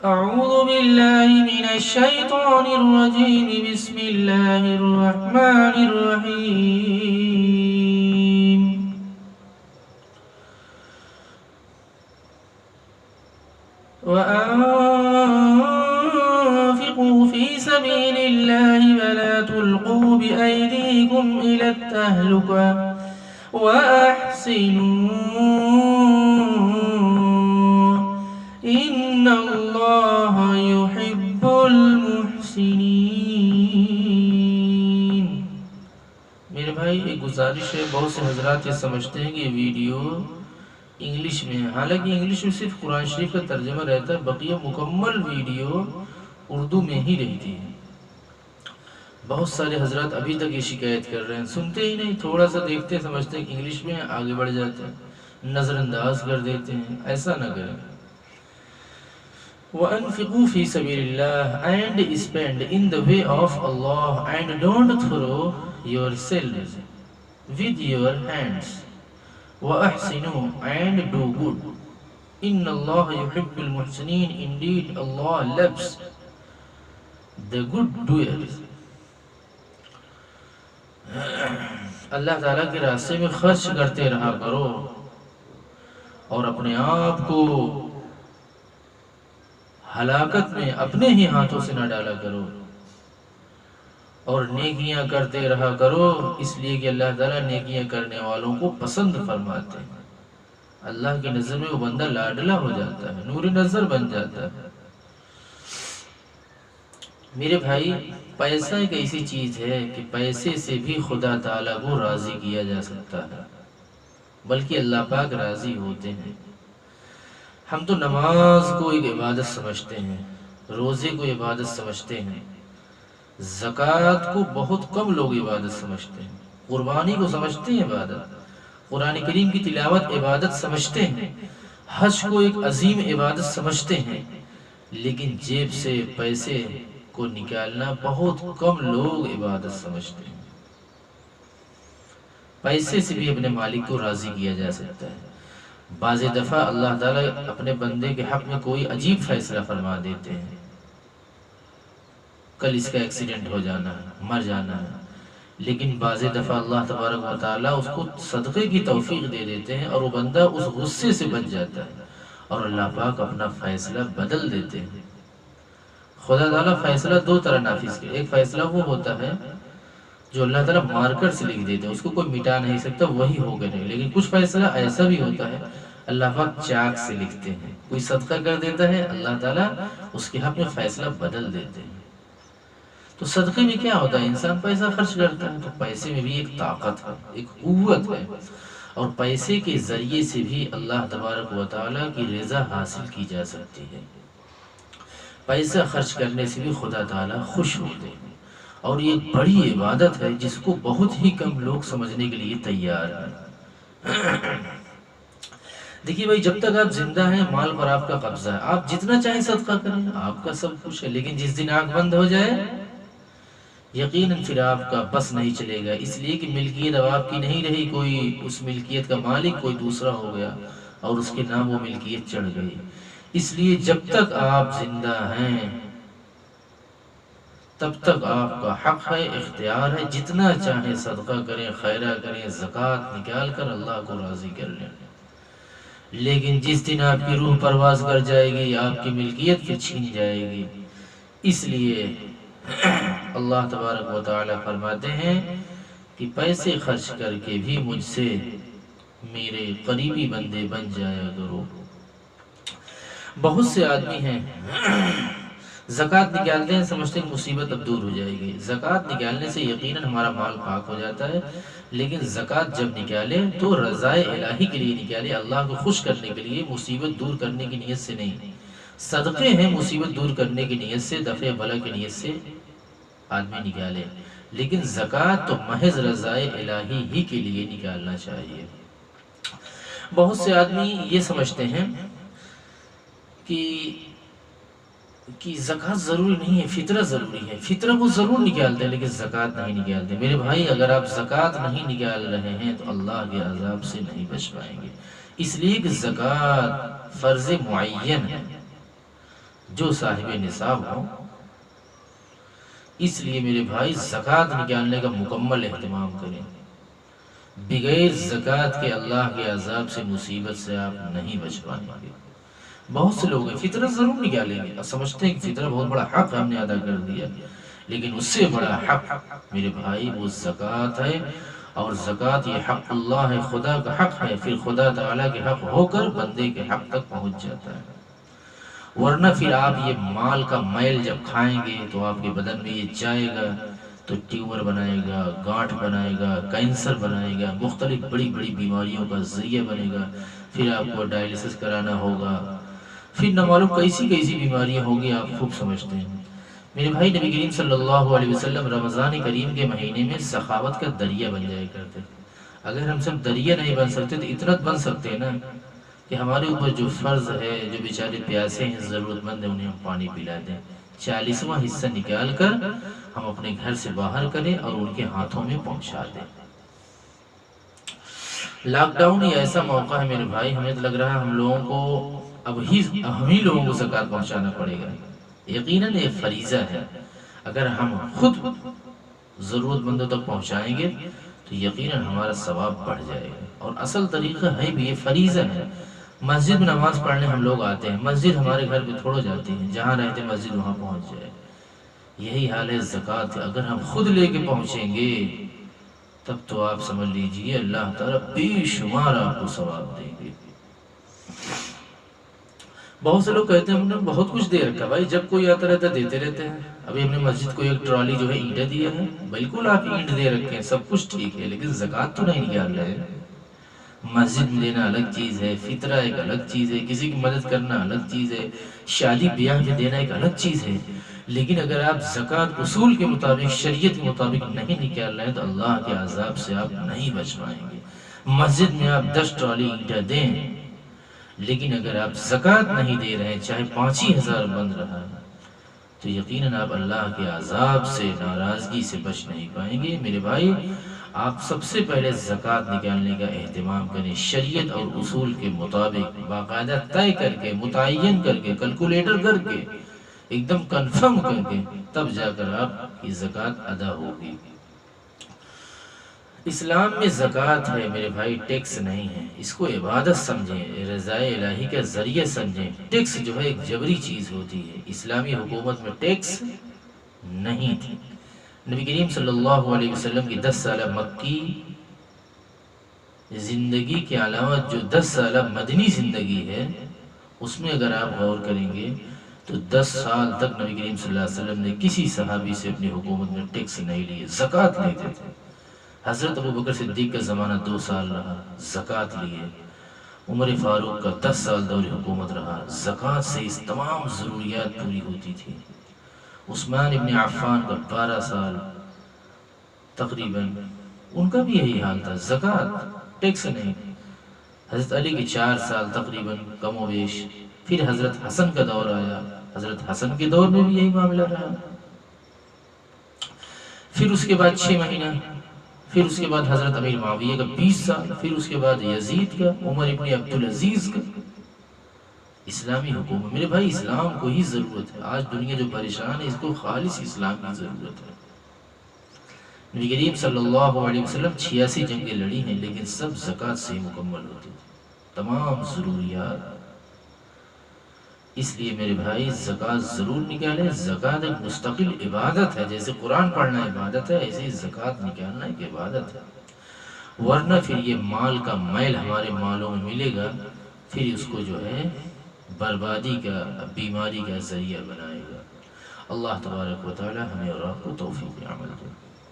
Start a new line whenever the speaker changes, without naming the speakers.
أعوذ بالله من الشيطان الرجيم بسم الله الرحمن الرحيم وأنفقوا في سبيل الله ولا تلقوا بأيديكم إلى التهلكة وأحسنوا إن الله يحب المحسنين۔ میرے بھائی ایک گزارش ہے، بہت سے حضرات یہ سمجھتے ہیں کہ یہ ویڈیو انگلش میں ہے، حالانکہ انگلش میں صرف قرآن شریف کا ترجمہ رہتا ہے، بقیہ مکمل ویڈیو اردو میں ہی رہتی ہے۔ بہت سارے حضرات ابھی تک یہ شکایت کر رہے ہیں، سنتے ہی نہیں، تھوڑا سا دیکھتے ہیں، سمجھتے ہیں کہ انگلش میں آگے بڑھ جاتے ہیں، نظر انداز کر دیتے ہیں۔ ایسا نہ کریں۔ وَأَنفِقُوا فِي سَبِيلِ اللَّهِ and spend in the way of Allah and don't throw yourselves with your hands. وَأَحْسِنُوا and do good. إِنَّ اللَّهَ يُحِبُّ الْمُحْسِنِينَ Indeed Allah loves the good doers. اللہ تعالیٰ کے راستے میں خرچ کرتے رہا کرو اور اپنے آپ کو ہلاکت میں اپنے ہی ہاتھوں سے نہ ڈالا کرو، اور نیکیاں کرتے رہا کرو، اس لیے کہ اللہ تعالیٰ نیکیاں کرنے والوں کو پسند فرماتے ہیں۔ اللہ کی نظر میں وہ بندہ لاڈلا ہو جاتا ہے، نور نظر بن جاتا ہے۔ میرے بھائی، پیسہ ایک ایسی چیز ہے کہ پیسے سے بھی خدا تعالیٰ کو راضی کیا جا سکتا ہے، بلکہ اللہ پاک راضی ہوتے ہیں۔ ہم تو نماز کو ایک عبادت سمجھتے ہیں، روزے کو عبادت سمجھتے ہیں، زکوٰۃ کو بہت کم لوگ عبادت سمجھتے ہیں، قربانی کو سمجھتے ہیں عبادت، قرآن کریم کی تلاوت عبادت سمجھتے ہیں، حج کو ایک عظیم عبادت سمجھتے ہیں، لیکن جیب سے پیسے کو نکالنا بہت کم لوگ عبادت سمجھتے ہیں۔ پیسے سے بھی اپنے مالک کو راضی کیا جا سکتا ہے۔ بعض دفعہ اللہ تعالیٰ اپنے بندے کے حق میں کوئی عجیب فیصلہ فرما دیتے ہیں، کل اس کا ایکسیڈنٹ ہو جانا ہے، مر جانا ہے، لیکن بعض دفعہ اللہ تبارک و تعالیٰ اس کو صدقے کی توفیق دے دیتے ہیں اور وہ بندہ اس غصے سے بچ جاتا ہے، اور اللہ پاک اپنا فیصلہ بدل دیتے ہیں۔ خدا تعالیٰ فیصلہ دو طرح نافذ کرے، ایک فیصلہ وہ ہوتا ہے جو اللہ تعالیٰ مارکر سے لکھ دیتے ہیں، اس کو کوئی مٹا نہیں سکتا، وہی ہوگا نہیں، لیکن کچھ فیصلہ ایسا بھی ہوتا ہے اللہ پاک چاک سے لکھتے ہیں، کوئی صدقہ کر دیتا ہے اللہ تعالیٰ اس کے حق میں فیصلہ بدل دیتے ہیں۔ تو صدقے میں کیا ہوتا ہے؟ انسان پیسہ خرچ کرتا ہے، تو پیسے میں بھی ایک طاقت ہے، ایک قوت ہے، اور پیسے کے ذریعے سے بھی اللہ تبارک و تعالیٰ کی رضا حاصل کی جا سکتی ہے۔ پیسہ خرچ کرنے سے بھی خدا تعالیٰ خوش ہوتے ہیں، اور یہ ایک بڑی عبادت ہے جس کو بہت ہی کم لوگ سمجھنے کے لیے تیار ہیں۔ دیکھیے بھائی، جب تک آپ زندہ ہیں مال پر آپ کا قبضہ ہے، آپ جتنا چاہیں صدقہ کریں، آپ کا سب کچھ ہے، لیکن جس دن آنکھ بند ہو جائے یقیناً پھر آپ کا بس نہیں چلے گا، اس لیے کہ ملکیت اب آپ کی نہیں رہی، کوئی اس ملکیت کا مالک کوئی دوسرا ہو گیا اور اس کے نام وہ ملکیت چڑھ گئی۔ اس لیے جب تک آپ زندہ ہیں تب تک آپ کا حق ہے، اختیار ہے، جتنا چاہیں صدقہ کریں، خیرہ کریں، زکوٰۃ نکال کر اللہ کو راضی کر لیں، لیکن جس دن آپ کی روح پرواز کر جائے گی آپ کی ملکیت پھر چھین جائے گی۔ اس لیے اللہ تبارک و تعالیٰ فرماتے ہیں کہ پیسے خرچ کر کے بھی مجھ سے میرے قریبی بندے بن جایا کرو۔ بہت سے آدمی ہیں زکوٰۃ نکالتے ہیں، سمجھتے ہیں مصیبت اب دور ہو جائے گی۔ زکوٰۃ نکالنے سے یقیناً ہمارا مال پاک ہو جاتا ہے، لیکن زکوٰۃ جب نکالے تو رضائے الہی کے لیے نکالے، اللہ کو خوش کرنے کے لیے، مصیبت دور کرنے کی نیت سے نہیں۔ صدقے ہیں مصیبت دور کرنے کی نیت سے، دفع بلا کی نیت سے آدمی نکالے، لیکن زکوٰۃ تو محض رضائے الہی ہی کے لیے نکالنا چاہیے۔ بہت سے آدمی یہ سمجھتے ہیں کہ زکوٰۃ ضروری نہیں ہے، فطرہ ضروری ہے، فطرہ وہ ضرور نکالتے ہیں لیکن زکوٰۃ نہیں نکالتے۔ میرے بھائی، اگر آپ زکوٰۃ نہیں نکال رہے ہیں تو اللہ کے عذاب سے نہیں بچ پائیں گے، اس لیے کہ زکوٰۃ فرض معین ہے۔ جو صاحب نصاب ہو۔ اس لیے میرے بھائی زکوٰۃ نکالنے کا مکمل اہتمام کریں۔ بغیر زکوٰۃ کے اللہ کے عذاب سے، مصیبت سے آپ نہیں بچ پائیں گے۔ بہت سے لوگ ہیں فطرت ضرور نکالیں گے اور سمجھتے ہیں کہ فطرت بہت بڑا حق ہم نے ادا کر دیا، لیکن اس سے بڑا حق میرے بھائی وہ زکوٰۃ ہے، اور زکوٰۃ یہ حق اللہ ہے، خدا کا حق ہے، پھر خدا تعالیٰ کے حق ہو کر بندے کے حق تک پہنچ جاتا ہے۔ ورنہ پھر آپ یہ مال کا میل جب کھائیں گے تو آپ کے بدن میں یہ جائے گا تو ٹیومر بنائے گا، گانٹھ بنائے گا، کینسر بنائے گا، مختلف بڑی بڑی بیماریوں کا ذریعہ بنے گا، پھر آپ کو ڈائلسس کرانا ہوگا، پھر نہ معلوم کیسی کیسی بیماریاں ہوں گی، آپ خوب سمجھتے ہیں۔ میرے بھائی نبی کریم صلی اللہ علیہ وسلم رمضان کریم کے مہینے میں سخاوت کا دریا بن جایا کرتے تھے۔ اگر ہم سب دریا نہیں بن سکتے تو اتنا بن سکتے ہیں نا کہ ہمارے اوپر جو فرض ہے، جو بیچارے پیاسے ہیں، ضرورت مند ہیں، انہیں ہم پانی پلا دیں، 40واں حصہ نکال کر ہم اپنے گھر سے باہر کریں اور ان کے ہاتھوں میں پہنچا دیں۔ لاک ڈاؤن یہ ایسا موقع ہے میرے بھائی، ہمیں تو لگ رہا ہے ہم لوگوں کو ہم ہی لوگوں کو زکوٰۃ پہنچانا پڑے گا۔ یقیناً یہ فریضہ ہے، اگر ہم خود ضرورت مندوں تک پہنچائیں گے تو یقیناً ہمارا ثواب بڑھ جائے گا۔ اور اصل طریقہ ہے بھی یہ فریضہ ہے۔ مسجد میں نماز پڑھنے ہم لوگ آتے ہیں، مسجد ہمارے گھر پہ تھوڑا جاتی ہے، جہاں رہتے مسجد وہاں پہنچ جائے۔ یہی حال ہے زکوٰۃ، اگر ہم خود لے کے پہنچیں گے تب تو آپ سمجھ لیجئے اللہ تعالیٰ بے شمار آپ کو ثواب دیں گے۔ بہت سے لوگ کہتے ہیں ہم نے بہت کچھ دے رکھا، بھائی جب کوئی آتا رہتا ہے دیتے رہتے ہیں۔ ابھی ہم نے مسجد کو ایک ٹرالی جو ہے اینٹیں دیا ہے، بالکل آپ اینٹ دے رکھے ہیں، سب کچھ ٹھیک ہے، لیکن زکوٰۃ تو نہیں نکال رہے ہیں۔ مسجد میں دینا الگ چیز ہے، فطرہ ایک الگ چیز ہے، کسی کی مدد کرنا الگ چیز ہے، شادی بیاہ میں دینا ایک الگ چیز ہے، لیکن اگر آپ زکوٰۃ اصول کے مطابق، شریعت کے مطابق نہیں نکال رہے ہیں تو اللہ کے عذاب سے آپ نہیں بچ پائیں گے۔ مسجد میں آپ 10 ٹرالی اینٹیں دیں، لیکن اگر آپ زکوٰۃ نہیں دے رہے ہیں، چاہے 5,000 بن رہا ہے، تو یقیناً آپ اللہ کے عذاب سے، ناراضگی سے بچ نہیں پائیں گے۔ میرے بھائی آپ سب سے پہلے زکوٰۃ نکالنے کا اہتمام کریں، شریعت اور اصول کے مطابق، باقاعدہ طے کر کے، متعین کر کے، کیلکولیٹر کر کے، ایک دم کنفرم کر کے، تب جا کر آپ کی زکوٰۃ ادا ہوگی۔ اسلام میں زکوٰۃ ہے میرے بھائی، ٹیکس نہیں ہے، اس کو عبادت سمجھیں، رضائے الہی کا ذریعہ سمجھیں۔ ٹیکس جو ہے ایک جبری چیز ہوتی ہے، اسلامی حکومت میں ٹیکس نہیں تھی۔ نبی کریم صلی اللہ علیہ وسلم کی 10 سالہ مکی زندگی کے علاوہ جو 10 سالہ مدنی زندگی ہے، اس میں اگر آپ غور کریں گے تو 10 سال تک نبی کریم صلی اللہ علیہ وسلم نے کسی صحابی سے اپنی حکومت میں ٹیکس نہیں لیے، زکوٰۃ لیتے تھے۔ حضرت ابو بکر صدیق کا زمانہ 2 سال رہا، زکوٰۃ لیے۔ عمر فاروق کا 10 سال دور حکومت رہا، زکوٰۃ سے اس تمام ضروریات پوری ہوتی تھی۔ عثمان ابن عفان کا 12 سال تقریباً، ان کا بھی یہی حال تھا، زکوٰۃ، ٹیکس نہیں۔ حضرت علی کے 4 سال تقریباً کم و بیش۔ پھر حضرت حسن کا دور آیا، حضرت حسن کے دور میں بھی یہی معاملہ رہا۔ پھر اس کے بعد 6 مہینہ، پھر اس کے بعد حضرت امیر معاویہ کا 20 سال، پھر اس کے بعد یزید کا، عمر ابن عبدالعزیز کا۔ اسلامی حکومت، میرے بھائی اسلام کو ہی ضرورت ہے، آج دنیا جو پریشان ہے اس کو خالص اسلام کی ضرورت ہے۔ نبی کریم صلی اللہ علیہ وسلم 86 جنگیں لڑی ہیں، لیکن سب زکوٰۃ سے ہی مکمل ہوتی تھی، تمام ضروریات۔ اس لیے میرے بھائی زکوٰۃ ضرور نکالیں۔ زکوٰۃ ایک مستقل عبادت ہے، جیسے قرآن پڑھنا عبادت ہے، ایسے ہی زکوٰۃ نکالنا ایک عبادت ہے۔ ورنہ پھر یہ مال کا میل ہمارے مالوں میں ملے گا، پھر اس کو جو ہے بربادی کا، بیماری کا ذریعہ بنائے گا۔ اللہ تبارک و تعالی ہمیں اور آپ کو توفیق عمل دے۔